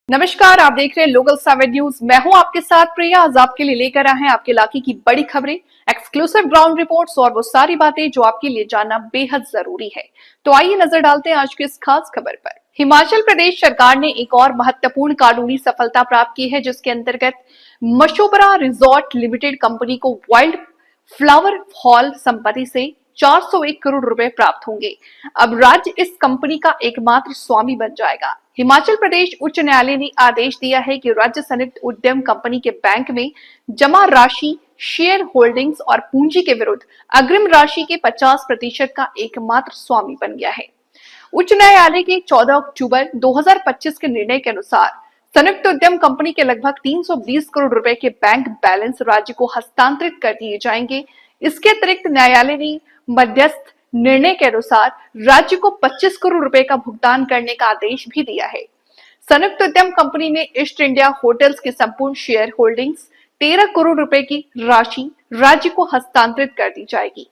नमस्कार, आप देख रहे हैं लोकल 7 न्यूज। मैं हूं आपके साथ प्रिया। आज आपके लिए लेकर आए हैं आपके इलाके की बड़ी खबरें, एक्सक्लूसिव ग्राउंड रिपोर्ट्स और वो सारी बातें जो आपके लिए जानना बेहद जरूरी है। तो आइए नजर डालते हैं आज की इस खास खबर पर। हिमाचल प्रदेश सरकार ने एक और महत्वपूर्ण कानूनी सफलता प्राप्त की है, जिसके अंतर्गत मशोबरा रिजॉर्ट लिमिटेड कंपनी को वाइल्ड फ्लावर हॉल संपत्ति से 401 करोड़ रुपए प्राप्त होंगे। अब राज्य इस कंपनी का एकमात्र स्वामी बन जाएगा। हिमाचल प्रदेश उच्च न्यायालय ने आदेश दिया है कि राज्य संयुक्त उद्यम कंपनी के बैंक में जमा राशि, शेयर होल्डिंग्स और पूंजी के विरुद्ध अग्रिम राशि के 50% का एकमात्र स्वामी बन गया है। उच्च न्यायालय के 14 अक्टूबर 2025 के निर्णय के अनुसार संयुक्त उद्यम कंपनी के लगभग 320 करोड़ रुपए के बैंक बैलेंस राज्य को हस्तांतरित कर दिए जाएंगे। इसके अतिरिक्त न्यायालय ने मध्यस्थ निर्णय के अनुसार राज्य को 25 करोड़ रुपए का भुगतान करने का आदेश भी दिया है। संयुक्त उद्यम कंपनी में ईस्ट इंडिया होटल्स की संपूर्ण शेयर होल्डिंग्स 13 करोड़ रुपए की राशि राज्य को हस्तांतरित कर दी जाएगी।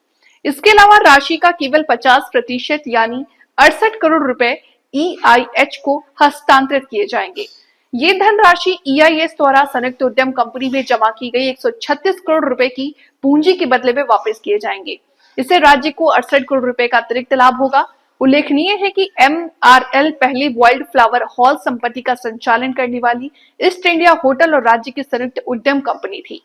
इसके अलावा राशि का केवल 50% यानी 68 करोड़ रुपए EIH को हस्तांतरित किए जाएंगे। ये धनराशि EIS द्वारा संयुक्त उद्यम कंपनी में जमा की गई 136 करोड़ रुपए की पूंजी के बदले में वापस किए जाएंगे। इससे राज्य को 68 करोड़ रुपए का अतिरिक्त लाभ होगा। उल्लेखनीय है कि MRL पहले वाइल्ड फ्लावर हॉल संपत्ति का संचालन करने वाली ईस्ट इंडिया होटल और राज्य की संयुक्त उद्यम कंपनी थी।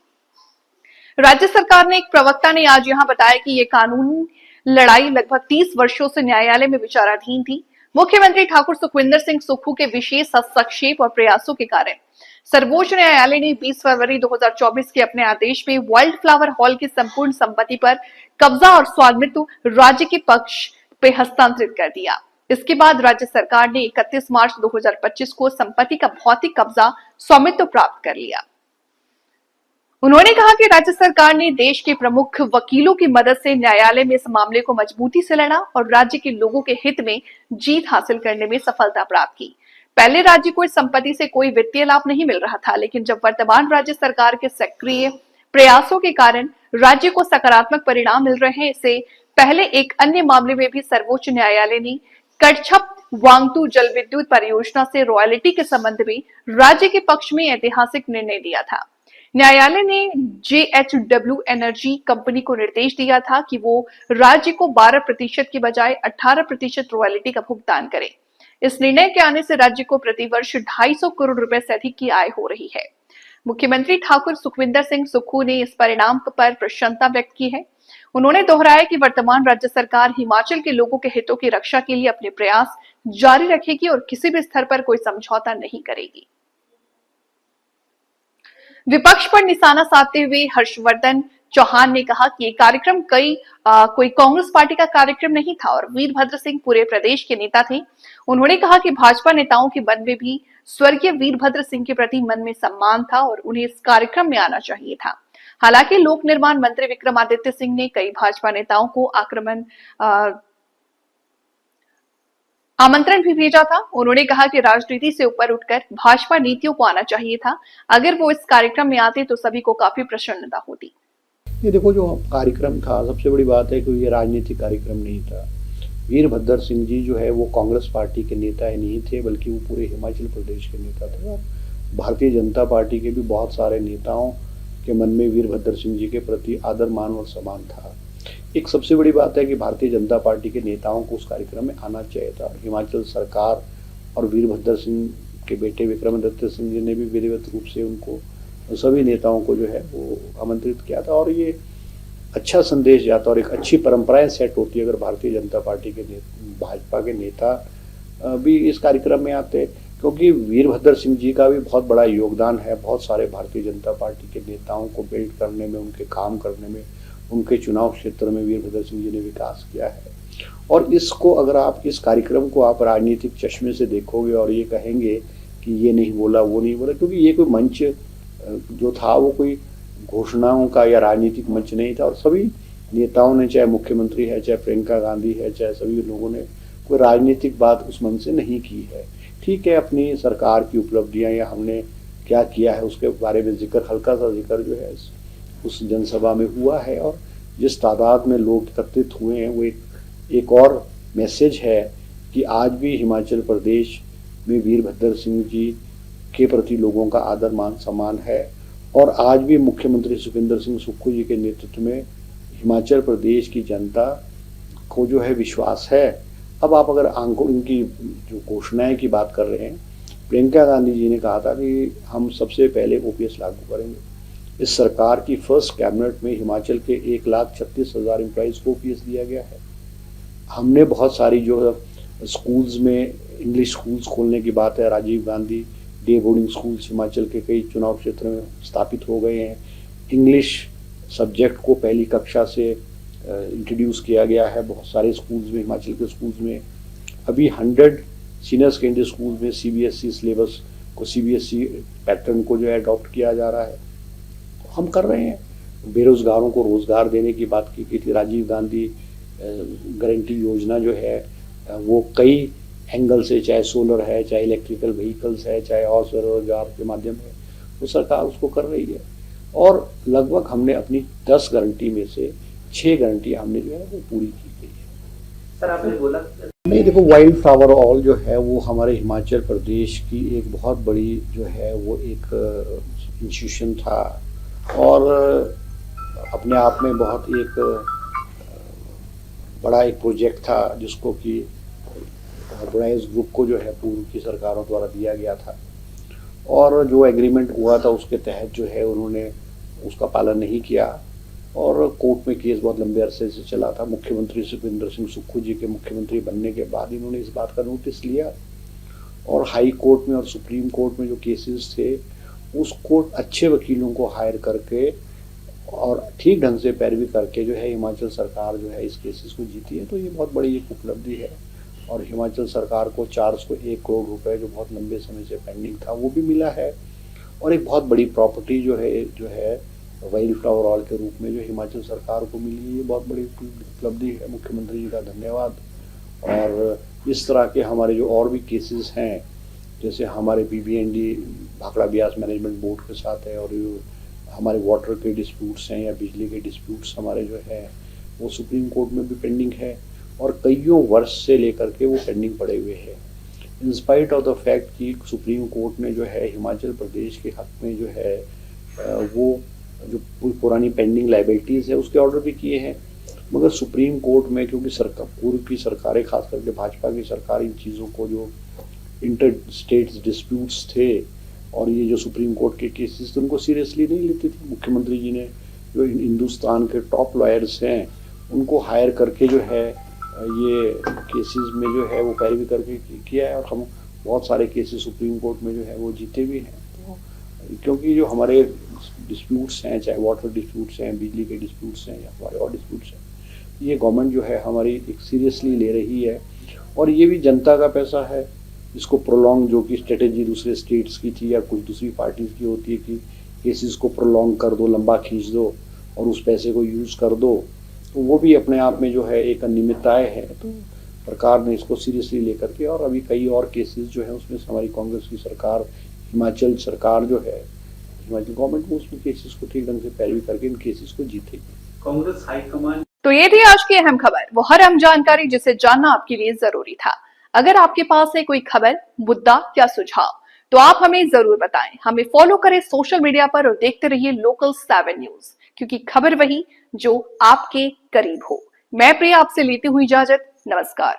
राज्य सरकार ने एक प्रवक्ता ने आज यहां बताया कि ये कानूनी लड़ाई लगभग 30 वर्षों से न्यायालय में विचाराधीन थी। मुख्यमंत्री ठाकुर सुखविंदर सिंह सुक्खू के विशेष हस्तक्षेप और प्रयासों के कारण सर्वोच्च न्यायालय ने 20 फरवरी 2024 के अपने आदेश में वाइल्ड फ्लावर हॉल की संपूर्ण संपत्ति पर कब्जा और स्वामित्व राज्य के पक्ष पे हस्तांतरित कर दिया। इसके बाद राज्य सरकार ने 31 मार्च 2025 को संपत्ति का भौतिक कब्जा स्वामित्व प्राप्त कर लिया। उन्होंने कहा कि राज्य सरकार ने देश के प्रमुख वकीलों की मदद से न्यायालय में इस मामले को मजबूती से लड़ा और राज्य के लोगों के हित में जीत हासिल करने में सफलता प्राप्त की। पहले राज्य को इस संपत्ति से कोई वित्तीय लाभ नहीं मिल रहा था, लेकिन जब वर्तमान राज्य सरकार के सक्रिय प्रयासों के कारण राज्य को सकारात्मक परिणाम मिल रहे हैं। इससे पहले एक अन्य मामले में भी सर्वोच्च न्यायालय ने कटछप वांगतू जल विद्युत परियोजना से रॉयल्टी के संबंध में राज्य के पक्ष में ऐतिहासिक निर्णय दिया था। न्यायालय ने JHW एनर्जी कंपनी को निर्देश दिया था कि वो राज्य को 12% की बजाय 18% रॉयल्टी का भुगतान करे। इस निर्णय के आने से राज्य को प्रतिवर्ष 250 करोड़ रुपए से अधिक की आय हो रही है। मुख्यमंत्री ठाकुर सुखविंदर सिंह सुक्खू ने इस परिणाम पर प्रसन्नता व्यक्त की है। उन्होंने दोहराया कि वर्तमान राज्य सरकार हिमाचल के लोगों के हितों की रक्षा के लिए अपने प्रयास जारी रखेगी और किसी भी स्तर पर कोई समझौता नहीं करेगी। विपक्ष पर निशाना साधते हुए हर्षवर्धन चौहान ने कहा कि ये कार्यक्रम कोई कांग्रेस पार्टी का कार्यक्रम नहीं था और वीरभद्र सिंह पूरे प्रदेश के नेता थे। उन्होंने कहा कि भाजपा नेताओं के मन में भी स्वर्गीय वीरभद्र सिंह के प्रति मन में सम्मान था और उन्हें इस कार्यक्रम में आना चाहिए था। हालांकि लोक निर्माण मंत्री विक्रमादित्य सिंह ने कई भाजपा नेताओं को आमंत्रण भी भेजा था। उन्होंने कहा कि राजनीति से ऊपर उठकर भाजपा नीतियों को आना चाहिए था। अगर वो इस कार्यक्रम में आते तो सभी को काफी प्रसन्नता होती। ये देखो, जो कार्यक्रम था, सबसे बड़ी बात है कि ये राजनीतिक कार्यक्रम नहीं था। वीरभद्र सिंह जी जो है वो कांग्रेस पार्टी के नेता ही नहीं थे, बल्कि वो पूरे हिमाचल प्रदेश के नेता थे। भारतीय जनता पार्टी के भी बहुत सारे नेताओं के मन में वीरभद्र सिंह जी के प्रति आदर, मान और सम्मान था। एक सबसे बड़ी बात है कि भारतीय जनता पार्टी के नेताओं को उस कार्यक्रम में आना चाहिए था। हिमाचल सरकार और वीरभद्र सिंह के बेटे विक्रमादित्य सिंह जी ने भी विधिवत रूप से उनको, सभी नेताओं को जो है वो आमंत्रित किया था और ये अच्छा संदेश जाता और एक अच्छी परंपराएं सेट होती है अगर भारतीय जनता पार्टी के भाजपा के नेता भी इस कार्यक्रम में आते, क्योंकि वीरभद्र सिंह जी का भी बहुत बड़ा योगदान है बहुत सारे भारतीय जनता पार्टी के नेताओं को बिल्ड करने में, उनके काम करने में, उनके चुनाव क्षेत्र में वीरभद्र सिंह जी ने विकास किया है। और इसको अगर आप इस कार्यक्रम को आप राजनीतिक चश्मे से देखोगे और ये कहेंगे कि ये नहीं बोला वो नहीं बोला, क्योंकि ये कोई मंच जो था वो कोई घोषणाओं का या राजनीतिक मंच नहीं था और सभी नेताओं ने, चाहे मुख्यमंत्री है, चाहे प्रियंका गांधी है, चाहे सभी लोगों ने कोई राजनीतिक बात उस मंच से नहीं की है। ठीक है, अपनी सरकार की उपलब्धियां या हमने क्या किया है उसके बारे में जिक्र, हल्का सा जिक्र जो है उस जनसभा में हुआ है और जिस तादाद में लोग एकत्रित हुए हैं वो एक और मैसेज है कि आज भी हिमाचल प्रदेश में वीरभद्र सिंह जी के प्रति लोगों का आदर मान सम्मान है। और आज भी मुख्यमंत्री सुखविंदर सिंह सुक्खू जी के नेतृत्व में हिमाचल प्रदेश की जनता को जो है विश्वास है। अब आप अगर आंकड़ों इनकी जो घोषणाएं की बात कर रहे हैं, प्रियंका गांधी जी ने कहा था कि हम सबसे पहले ओपीएस लागू करेंगे। इस सरकार की फर्स्ट कैबिनेट में हिमाचल के 1,36,000 एम्प्लॉइज को ओपीएस दिया गया है। हमने बहुत सारी जो स्कूल्स में इंग्लिश स्कूल्स खोलने की बात है, Rajiv Gandhi day boarding schools Himachal के कई चुनाव क्षेत्र में स्थापित हो गए हैं। इंग्लिश सब्जेक्ट को पहली कक्षा से इंट्रोड्यूस किया गया है बहुत सारे स्कूल्स में, हिमाचल के स्कूल्स में। अभी 100 सीनियर सेकेंडरी स्कूल्स में सीबीएसई सिलेबस को, सीबीएसई पैटर्न को जो है अडॉप्ट किया जा रहा है। हम कर रहे हैं। बेरोजगारों को रोजगार देने की बात की थी। राजीव गांधी गारंटी योजना जो है वो कई एंगल से, चाहे सोलर है, चाहे इलेक्ट्रिकल व्हीकल्स है, चाहे और स्वरोजगार के माध्यम है, वो सरकार उसको कर रही है। और लगभग हमने अपनी 10 गारंटी में से 6 गारंटी हमने जो है वो पूरी की गई है। सर आपने बोला नहीं, देखो, वाइल्ड फ्लावर ऑल जो है वो हमारे हिमाचल प्रदेश की एक बहुत बड़ी जो है वो एक इंस्टीट्यूशन था और अपने आप में बहुत एक बड़ा एक प्रोजेक्ट था जिसको कि ऑर्गेनाइज ग्रुप को जो है पूर्व की सरकारों द्वारा दिया गया था। और जो एग्रीमेंट हुआ था उसके तहत जो है उन्होंने उसका पालन नहीं किया और कोर्ट में केस बहुत लंबे अरसे से चला था। मुख्यमंत्री सुखविंदर सिंह सुक्खू जी के मुख्यमंत्री बनने के बाद इन्होंने इस बात का नोटिस लिया और हाई कोर्ट में और सुप्रीम कोर्ट में जो केसेस थे उसको अच्छे वकीलों को हायर करके और ठीक ढंग से पैरवी करके जो है हिमाचल सरकार जो है इस केसेस को जीती है। तो ये बहुत बड़ी एक उपलब्धि है और हिमाचल सरकार को 401 करोड़ रुपए जो बहुत लंबे समय से पेंडिंग था वो भी मिला है। और एक बहुत बड़ी प्रॉपर्टी जो है वाइल्ड फ्लावर ऑल के रूप में जो हिमाचल सरकार को मिली है, ये बहुत बड़ी उपलब्धि है। मुख्यमंत्री जी का धन्यवाद। और इस तरह के हमारे जो और भी केसेस हैं, जैसे हमारे बीबीएनडी भाखड़ा ब्यास मैनेजमेंट बोर्ड के साथ है और हमारे वाटर के डिस्प्यूट्स हैं या बिजली के डिस्प्यूट्स हमारे जो है वो सुप्रीम कोर्ट में भी पेंडिंग है और कईयों वर्ष से लेकर के वो पेंडिंग पड़े हुए हैं। In spite of the fact कि सुप्रीम कोर्ट ने जो है हिमाचल प्रदेश के हक में जो है वो जो पुरानी पेंडिंग लाइबिलिटीज़ है उसके ऑर्डर भी किए हैं, मगर सुप्रीम कोर्ट में क्योंकि सरकार पूर्व की सरकारें खास करके भाजपा की सरकार इन चीज़ों को जो इंटर स्टेट्स डिस्प्यूट्स थे और ये जो सुप्रीम कोर्ट के केसेस थे उनको सीरियसली नहीं लेती थी। मुख्यमंत्री जी ने जो हिंदुस्तान के टॉप लॉयर्स हैं उनको हायर करके जो है ये केसेस में जो है वो पैरवी करके किया है और हम बहुत सारे केसेस सुप्रीम कोर्ट में जो है वो जीते भी हैं। तो क्योंकि जो हमारे डिस्प्यूट्स हैं, चाहे वाटर डिस्प्यूट्स हैं, बिजली के डिस्प्यूट्स हैं या हमारे और डिस्प्यूट्स हैं, ये गवर्नमेंट जो है हमारी एक सीरियसली ले रही है और ये भी जनता का पैसा है। इसको प्रोलॉन्ग जो कि स्ट्रेटेजी दूसरे स्टेट्स की थी या कुछ दूसरी पार्टीज की होती है कि केसेस को प्रोलॉन्ग कर दो, लंबा खींच दो और उस पैसे को यूज़ कर दो, तो वो भी अपने आप में जो है एक अनियमितताएं है। तो सरकार ने इसको सीरियसली लेकर के और अभी कई और केसेस जो है उसमें हमारी कांग्रेस की सरकार, हिमाचल सरकार जो है, हिमाचल गवर्नमेंट वो उसमें केसेस को ठीक ढंग से पैरवी करके इन केसेस को जीतेगी। कांग्रेस हाईकमान। तो ये थी आज की अहम खबर, वो हर अहम जानकारी जिसे जानना आपके लिए जरूरी था। अगर आपके पास है कोई खबर, मुद्दा या सुझाव तो आप हमें जरूर बताएं। हमें फॉलो करें सोशल मीडिया पर और देखते रहिए लोकल 7 न्यूज, क्योंकि खबर वही जो आपके करीब हो। मैं प्रिया आपसे लेती हुई इजाजत। नमस्कार।